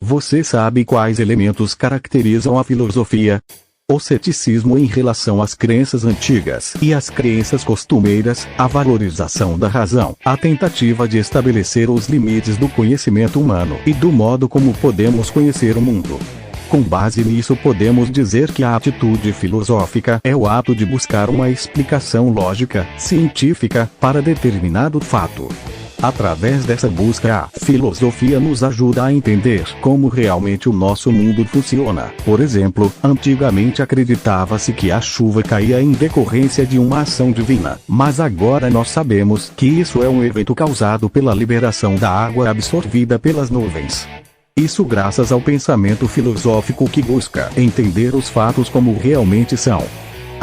Você sabe quais elementos caracterizam a filosofia? O ceticismo em relação às crenças antigas e às crenças costumeiras, a valorização da razão, a tentativa de estabelecer os limites do conhecimento humano e do modo como podemos conhecer o mundo. Com base nisso podemos dizer que a atitude filosófica é o ato de buscar uma explicação lógica, científica, para determinado fato. Através dessa busca, a filosofia nos ajuda a entender como realmente o nosso mundo funciona. Por exemplo, antigamente acreditava-se que a chuva caía em decorrência de uma ação divina, mas agora nós sabemos que isso é um evento causado pela liberação da água absorvida pelas nuvens. Isso graças ao pensamento filosófico que busca entender os fatos como realmente são.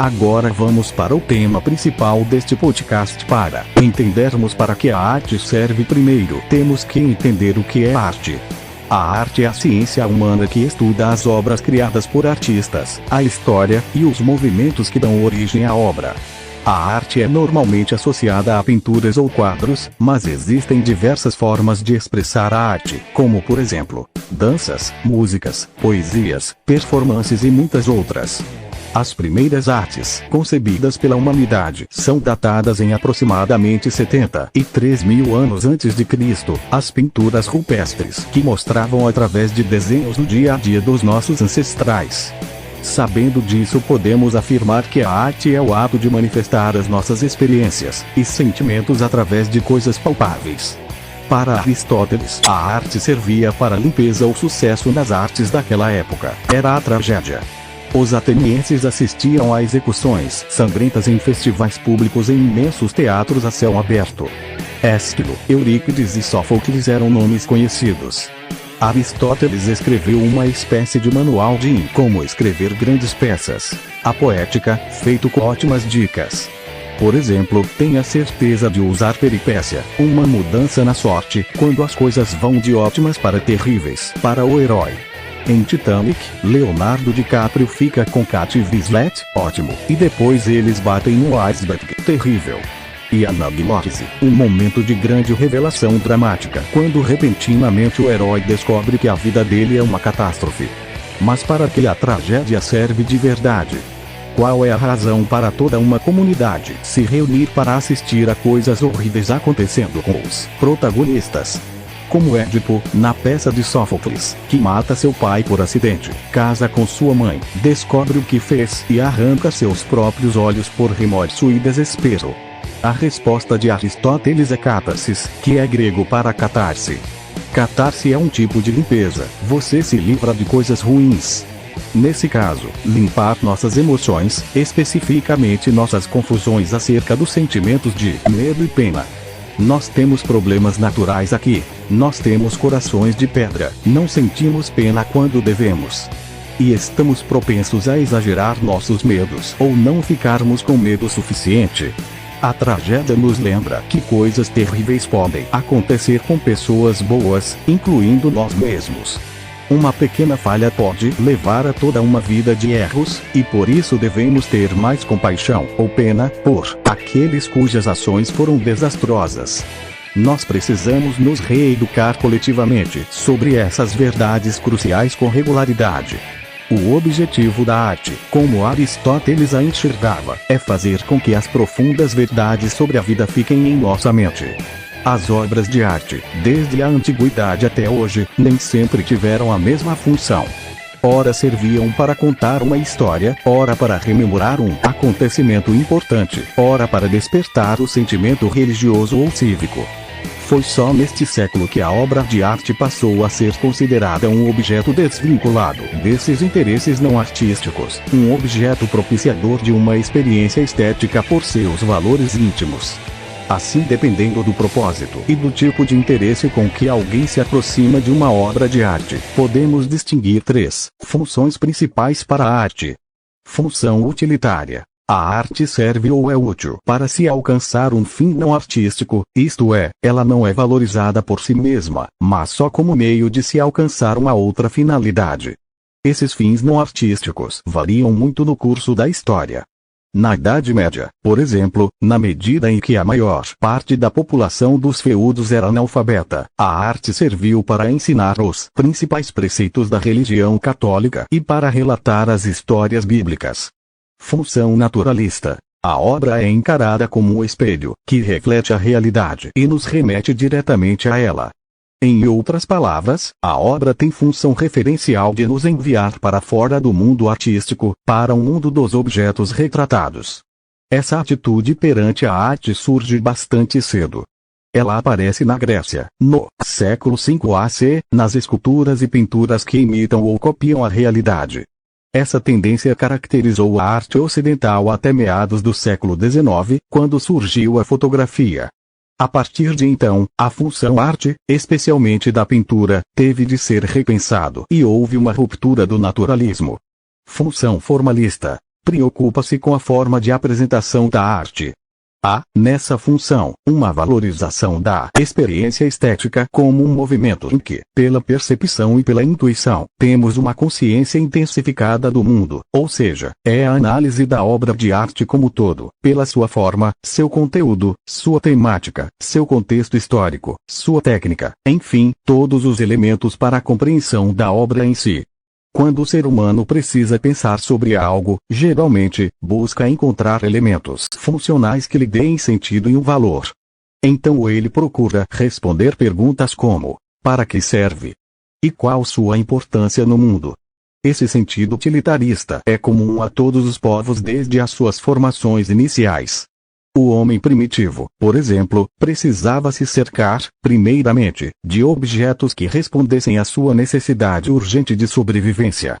Agora vamos para o tema principal deste podcast. Para entendermos para que a arte serve, primeiro temos que entender o que é arte. A arte é a ciência humana que estuda as obras criadas por artistas, a história e os movimentos que dão origem à obra. A arte é normalmente associada a pinturas ou quadros, mas existem diversas formas de expressar a arte, como por exemplo, danças, músicas, poesias, performances e muitas outras. As primeiras artes, concebidas pela humanidade, são datadas em aproximadamente 73 mil anos antes de Cristo, as pinturas rupestres, que mostravam através de desenhos o dia a dia dos nossos ancestrais. Sabendo disso, podemos afirmar que a arte é o ato de manifestar as nossas experiências e sentimentos através de coisas palpáveis. Para Aristóteles, a arte servia para a limpeza ou sucesso nas artes daquela época. Era a tragédia. Os atenienses assistiam a execuções sangrentas em festivais públicos em imensos teatros a céu aberto. Ésquilo, Eurípides e Sófocles eram nomes conhecidos. Aristóteles escreveu uma espécie de manual de como escrever grandes peças. A Poética, feito com ótimas dicas. Por exemplo, tenha certeza de usar peripécia, uma mudança na sorte, quando as coisas vão de ótimas para terríveis, para o herói. Em Titanic, Leonardo DiCaprio fica com Kate Winslet, ótimo, e depois eles batem no iceberg, terrível. E Anagnórise, um momento de grande revelação dramática, quando repentinamente o herói descobre que a vida dele é uma catástrofe. Mas para que a tragédia serve de verdade? Qual é a razão para toda uma comunidade se reunir para assistir a coisas horríveis acontecendo com os protagonistas? Como Édipo, na peça de Sófocles, que mata seu pai por acidente, casa com sua mãe, descobre o que fez e arranca seus próprios olhos por remorso e desespero. A resposta de Aristóteles é catarsis, que é grego para catarse. Catarse é um tipo de limpeza, você se livra de coisas ruins. Nesse caso, limpar nossas emoções, especificamente nossas confusões acerca dos sentimentos de medo e pena. Nós temos problemas naturais aqui. Nós temos corações de pedra, não sentimos pena quando devemos. E estamos propensos a exagerar nossos medos ou não ficarmos com medo suficiente. A tragédia nos lembra que coisas terríveis podem acontecer com pessoas boas, incluindo nós mesmos. Uma pequena falha pode levar a toda uma vida de erros, e por isso devemos ter mais compaixão ou pena por aqueles cujas ações foram desastrosas. Nós precisamos nos reeducar coletivamente sobre essas verdades cruciais com regularidade. O objetivo da arte, como Aristóteles a enxergava, é fazer com que as profundas verdades sobre a vida fiquem em nossa mente. As obras de arte, desde a antiguidade até hoje, nem sempre tiveram a mesma função. Ora serviam para contar uma história, ora para rememorar um acontecimento importante, ora para despertar o sentimento religioso ou cívico. Foi só neste século que a obra de arte passou a ser considerada um objeto desvinculado desses interesses não artísticos, um objeto propiciador de uma experiência estética por seus valores íntimos. Assim, dependendo do propósito e do tipo de interesse com que alguém se aproxima de uma obra de arte, podemos distinguir três funções principais para a arte. Função utilitária. A arte serve ou é útil para se alcançar um fim não artístico, isto é, ela não é valorizada por si mesma, mas só como meio de se alcançar uma outra finalidade. Esses fins não artísticos variam muito no curso da história. Na Idade Média, por exemplo, na medida em que a maior parte da população dos feudos era analfabeta, a arte serviu para ensinar os principais preceitos da religião católica e para relatar as histórias bíblicas. Função naturalista. A obra é encarada como um espelho, que reflete a realidade e nos remete diretamente a ela. Em outras palavras, a obra tem função referencial de nos enviar para fora do mundo artístico, para o mundo dos objetos retratados. Essa atitude perante a arte surge bastante cedo. Ela aparece na Grécia, no século V AC, nas esculturas e pinturas que imitam ou copiam a realidade. Essa tendência caracterizou a arte ocidental até meados do século XIX, quando surgiu a fotografia. A partir de então, a função arte, especialmente da pintura, teve de ser repensado e houve uma ruptura do naturalismo. Função formalista. Preocupa-se com a forma de apresentação da arte. Há, nessa função, uma valorização da experiência estética como um movimento em que, pela percepção e pela intuição, temos uma consciência intensificada do mundo, ou seja, é a análise da obra de arte como todo, pela sua forma, seu conteúdo, sua temática, seu contexto histórico, sua técnica, enfim, todos os elementos para a compreensão da obra em si. Quando o ser humano precisa pensar sobre algo, geralmente, busca encontrar elementos funcionais que lhe deem sentido e um valor. Então ele procura responder perguntas como: para que serve? E qual sua importância no mundo? Esse sentido utilitarista é comum a todos os povos desde as suas formações iniciais. O homem primitivo, por exemplo, precisava se cercar, primeiramente, de objetos que respondessem à sua necessidade urgente de sobrevivência.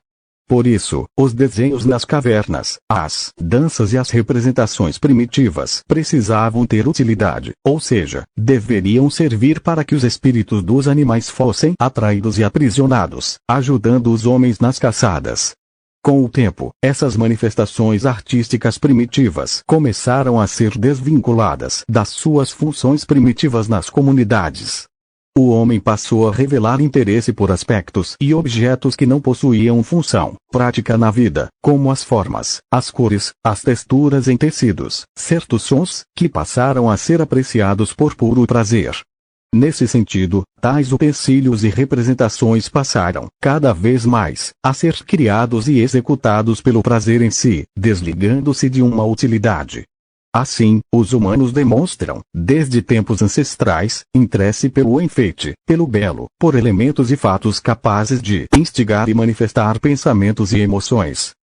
Por isso, os desenhos nas cavernas, as danças e as representações primitivas precisavam ter utilidade, ou seja, deveriam servir para que os espíritos dos animais fossem atraídos e aprisionados, ajudando os homens nas caçadas. Com o tempo, essas manifestações artísticas primitivas começaram a ser desvinculadas das suas funções primitivas nas comunidades. O homem passou a revelar interesse por aspectos e objetos que não possuíam função prática na vida, como as formas, as cores, as texturas em tecidos, certos sons, que passaram a ser apreciados por puro prazer. Nesse sentido, tais utensílios e representações passaram, cada vez mais, a ser criados e executados pelo prazer em si, desligando-se de uma utilidade. Assim, os humanos demonstram, desde tempos ancestrais, interesse pelo enfeite, pelo belo, por elementos e fatos capazes de instigar e manifestar pensamentos e emoções.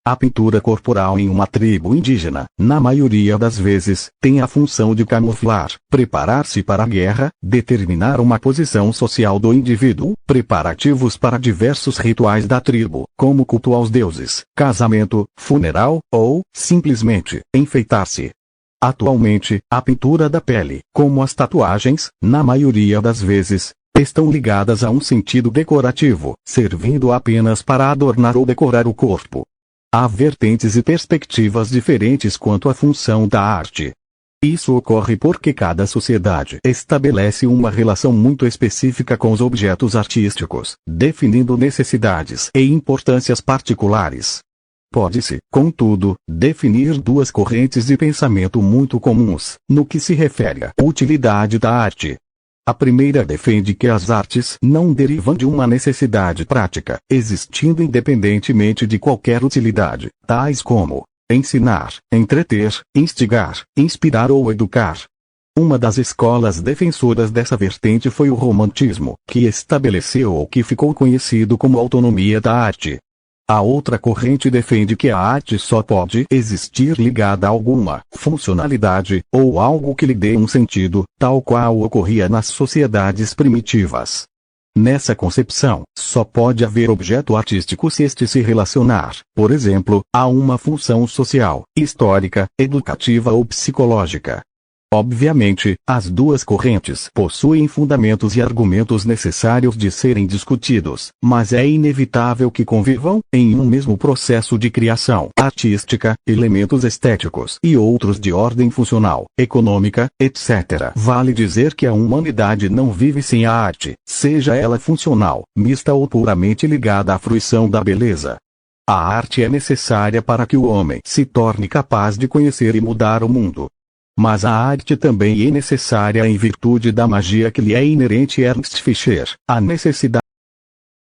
A pintura corporal em uma tribo indígena, na maioria das vezes, tem a função de camuflar, preparar-se para a guerra, determinar uma posição social do indivíduo, preparativos para diversos rituais da tribo, como culto aos deuses, casamento, funeral, ou, simplesmente, enfeitar-se. Atualmente, a pintura da pele, como as tatuagens, na maioria das vezes, estão ligadas a um sentido decorativo, servindo apenas para adornar ou decorar o corpo. Há vertentes e perspectivas diferentes quanto à função da arte. Isso ocorre porque cada sociedade estabelece uma relação muito específica com os objetos artísticos, definindo necessidades e importâncias particulares. Pode-se, contudo, definir duas correntes de pensamento muito comuns, no que se refere à utilidade da arte. A primeira defende que as artes não derivam de uma necessidade prática, existindo independentemente de qualquer utilidade, tais como ensinar, entreter, instigar, inspirar ou educar. Uma das escolas defensoras dessa vertente foi o romantismo, que estabeleceu o que ficou conhecido como autonomia da arte. A outra corrente defende que a arte só pode existir ligada a alguma funcionalidade, ou algo que lhe dê um sentido, tal qual ocorria nas sociedades primitivas. Nessa concepção, só pode haver objeto artístico se este se relacionar, por exemplo, a uma função social, histórica, educativa ou psicológica. Obviamente, as duas correntes possuem fundamentos e argumentos necessários de serem discutidos, mas é inevitável que convivam, em um mesmo processo de criação artística, elementos estéticos e outros de ordem funcional, econômica, etc. Vale dizer que a humanidade não vive sem a arte, seja ela funcional, mista ou puramente ligada à fruição da beleza. A arte é necessária para que o homem se torne capaz de conhecer e mudar o mundo. Mas a arte também é necessária em virtude da magia que lhe é inerente. Ernst Fischer, a necessidade